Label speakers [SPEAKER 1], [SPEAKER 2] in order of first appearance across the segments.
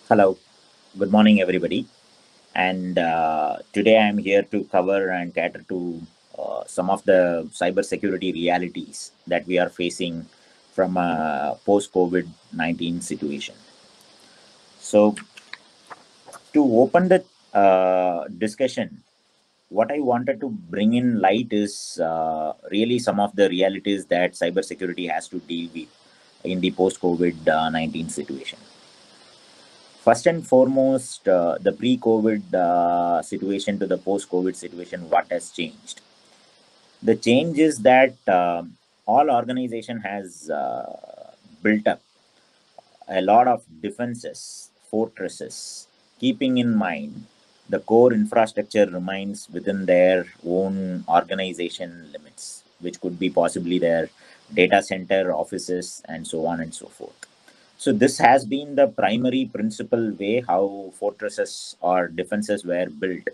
[SPEAKER 1] Hello, good morning, everybody. And today I'm here to cover and cater to some of the cybersecurity realities that we are facing from a post COVID 19 situation. So, to open the discussion, what I wanted to bring in light is really some of the realities that cybersecurity has to deal with in the post COVID 19 situation. First and foremost, the pre-COVID situation to the post-COVID situation, what has changed? The change is that all organization has built up a lot of defenses, fortresses, keeping in mind the core infrastructure remains within their own organization limits, which could be possibly their data center, offices, and so on and so forth. So this has been the primary principal way how fortresses or defenses were built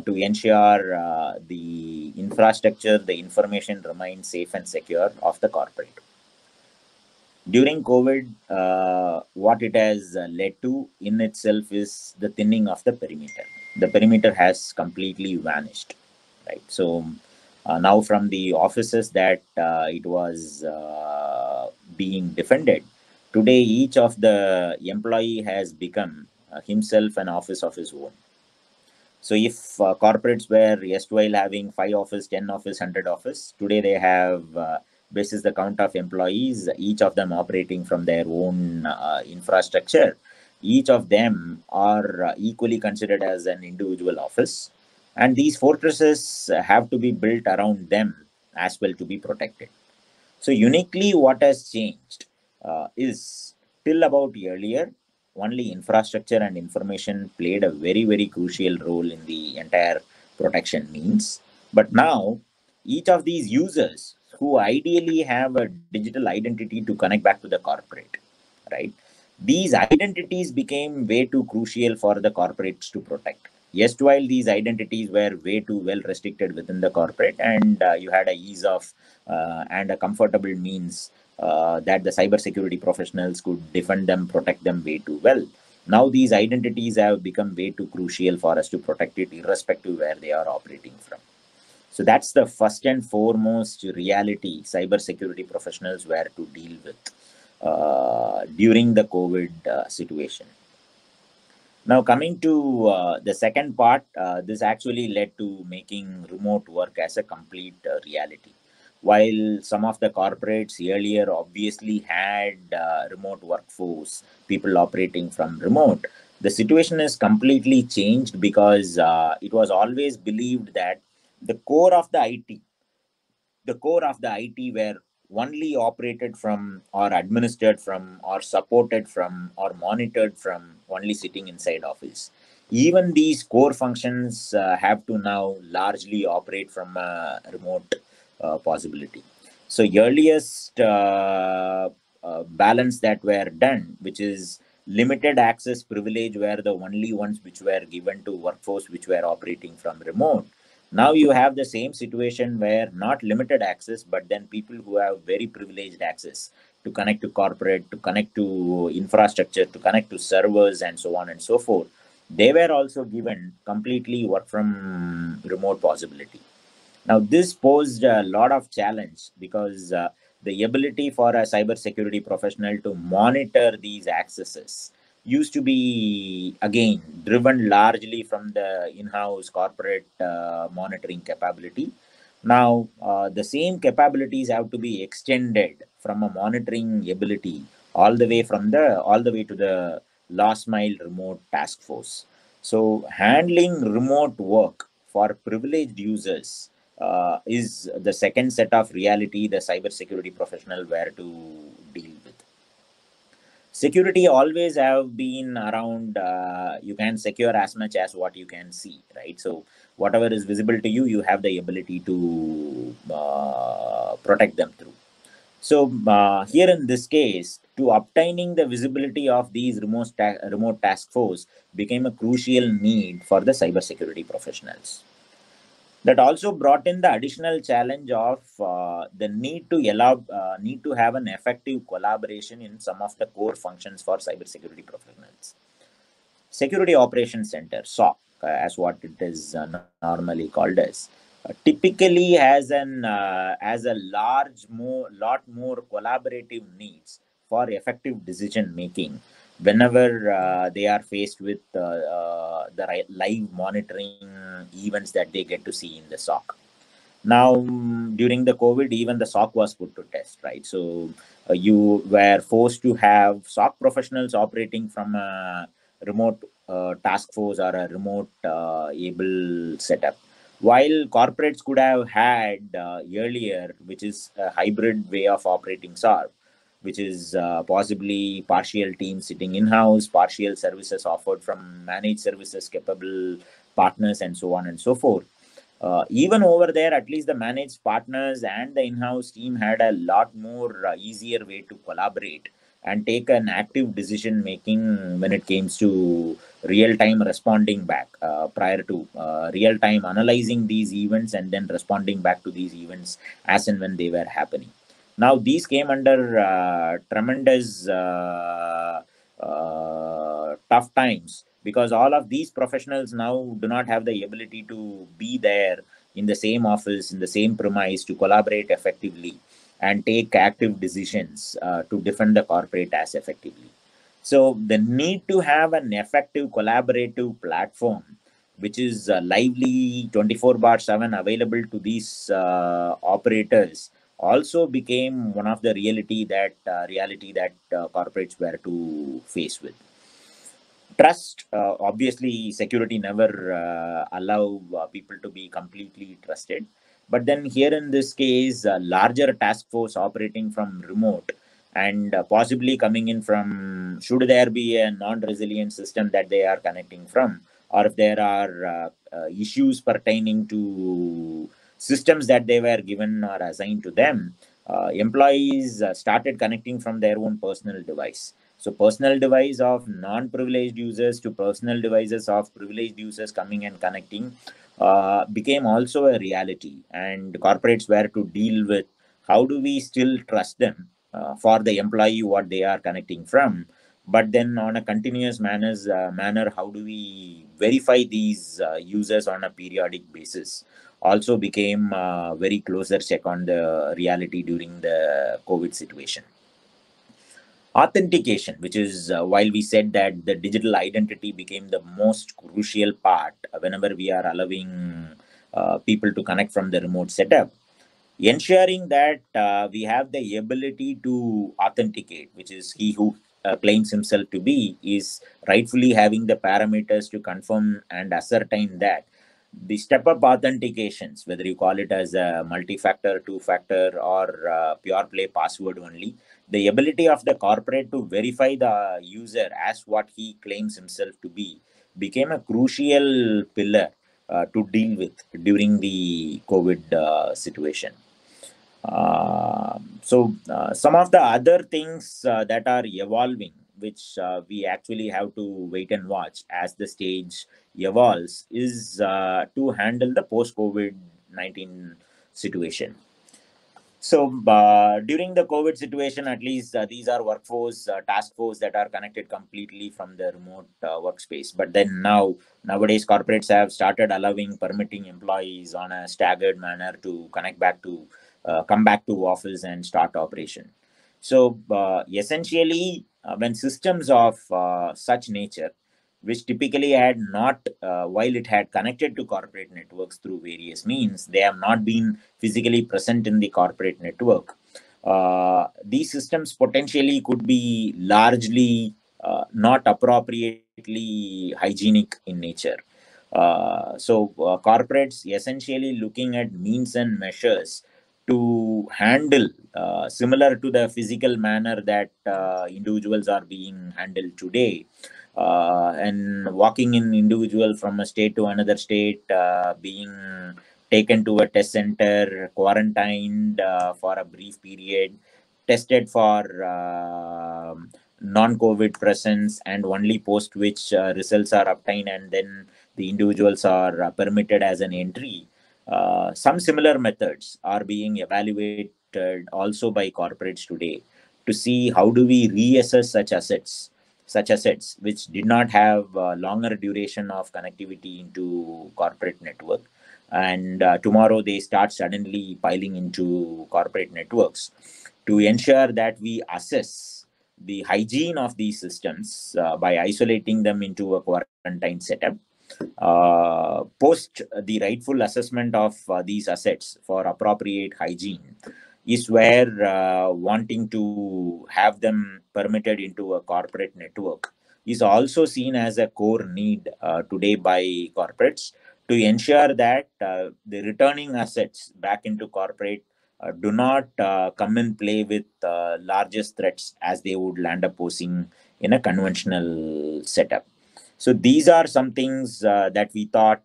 [SPEAKER 1] to ensure the infrastructure, the information remains safe and secure of the corporate. During COVID, what it has led to in itself is the thinning of the perimeter. The perimeter has completely vanished, right? So now from the offices that it was being defended, today each of the employee has become himself an office of his own. So if corporates were erstwhile having 5 office, 10 office, 100 office, today they have basis the count of employees, each of them operating from their own infrastructure. Each of them are equally considered as an individual office, and these fortresses have to be built around them as well to be protected. So uniquely, what has changed is till about earlier, only infrastructure and information played a very crucial role in the entire protection means. But now, each of these users who ideally have a digital identity to connect back to the corporate, right? These identities became way too crucial for the corporates to protect. Yes, while these identities were way too well restricted within the corporate, and you had a ease of and a comfortable means that the cybersecurity professionals could defend them, protect them way too well. Now these identities have become way too crucial for us to protect it, irrespective where they are operating from. So that's the first and foremost reality cybersecurity professionals were to deal with during the COVID situation. Now, coming to the second part, this actually led to making remote work as a complete reality. While some of the corporates earlier obviously had remote workforce, people operating from remote, the situation is completely changed because it was always believed that the core of the IT, the core of the IT were only operated from or administered from or supported from or monitored from only sitting inside office. Even these core functions have to now largely operate from a remote possibility. So earliest balance that were done, which is limited access privilege, were the only ones which were given to workforce which were operating from remote. Now you have the same situation where not limited access, but then people who have very privileged access to connect to corporate, to connect to infrastructure, to connect to servers, and so on and so forth. They were also given completely work from remote possibility. Now, this posed a lot of challenge because the ability for a cybersecurity professional to monitor these accesses used to be again driven largely from the in-house corporate monitoring capability. Now, the same capabilities have to be extended from a monitoring ability all the way to the last mile remote task force. So, handling remote work for privileged users is the second set of reality the cybersecurity professional were to deal with. Security always have been around. You can secure as much as what you can see, right? So whatever is visible to you, you have the ability to protect them through. So here in this case, to obtaining the visibility of these remote task force became a crucial need for the cybersecurity professionals. That also brought in the additional challenge of the need to have an effective collaboration in some of the core functions for cybersecurity professionals. Security Operations Center, SOC, as what it is normally called as, typically has a lot more collaborative needs for effective decision making whenever they are faced with the live monitoring events that they get to see in the SOC. Now, during the COVID, even the SOC was put to test, right? So you were forced to have SOC professionals operating from a remote task force or a remote able setup. While corporates could have had earlier, which is a hybrid way of operating SOC, which is possibly partial teams sitting in house, partial services offered from managed services capable partners, and so on and so forth. Even over there, at least the managed partners and the in-house team had a lot more easier way to collaborate and take an active decision making when it comes to real time responding back, prior to real time analyzing these events and then responding back to these events as and when they were happening. Now these came under tremendous tough times, because all of these professionals now do not have the ability to be there in the same office, in the same premise, to collaborate effectively and take active decisions to defend the corporate as effectively. So the need to have an effective collaborative platform which is lively 24 bar 7 available to these operators also became one of the reality that corporates were to face with. Trust, obviously security never allow people to be completely trusted, but then here in this case, a larger task force operating from remote and possibly coming in from, should there be a non-resilient system that they are connecting from, or if there are issues pertaining to systems that they were given or assigned to them, employees started connecting from their own personal device. So personal device of non-privileged users to personal devices of privileged users coming and connecting became also a reality, and corporates were to deal with how do we still trust them for the employee what they are connecting from, but then on a continuous manner, how do we verify these users on a periodic basis, also became very closer check on the reality during the COVID situation. Authentication, which is while we said that the digital identity became the most crucial part whenever we are allowing people to connect from the remote setup, ensuring that we have the ability to authenticate, which is he who claims himself to be, is rightfully having the parameters to confirm and ascertain that the step up authentications, whether you call it as a multi-factor, two-factor, or pure play password only, the ability of the corporate to verify the user as what he claims himself to be became a crucial pillar to deal with during the COVID situation. Some of the other things that are evolving, which we actually have to wait and watch as the stage evolves, is to handle the post COVID 19 situation. So during the COVID situation, at least these are workforce, task force that are connected completely from the remote workspace. But then nowadays, corporates have started allowing, permitting employees on a staggered manner to come back to office and start operation. So essentially, when systems of such nature, which typically had not, while it had connected to corporate networks through various means, they have not been physically present in the corporate network. These systems potentially could be largely not appropriately hygienic in nature. Corporates essentially looking at means and measures to handle similar to the physical manner that individuals are being handled today, and walking in individual from a state to another state, being taken to a test center, quarantined for a brief period, tested for non-COVID presence, and only post which results are obtained, and then the individuals are permitted as an entry. Some similar methods are being evaluated also by corporates today to see how do we reassess such assets, such assets which did not have longer duration of connectivity into corporate network, and tomorrow they start suddenly piling into corporate networks, to ensure that we assess the hygiene of these systems by isolating them into a quarantine setup, post the rightful assessment of these assets for appropriate hygiene, is where wanting to have them permitted into a corporate network is also seen as a core need today by corporates, to ensure that the returning assets back into corporate do not come and play with largest threats as they would land up posing in a conventional setup. So these are some things that we thought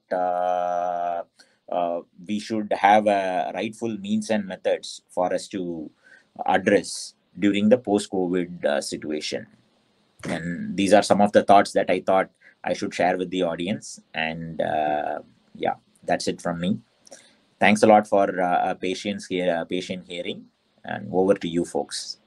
[SPEAKER 1] we should have rightful means and methods for us to address during the post-COVID situation. And these are some of the thoughts that I thought I should share with the audience. And yeah, that's it from me. Thanks a lot for patient hearing. And over to you, folks.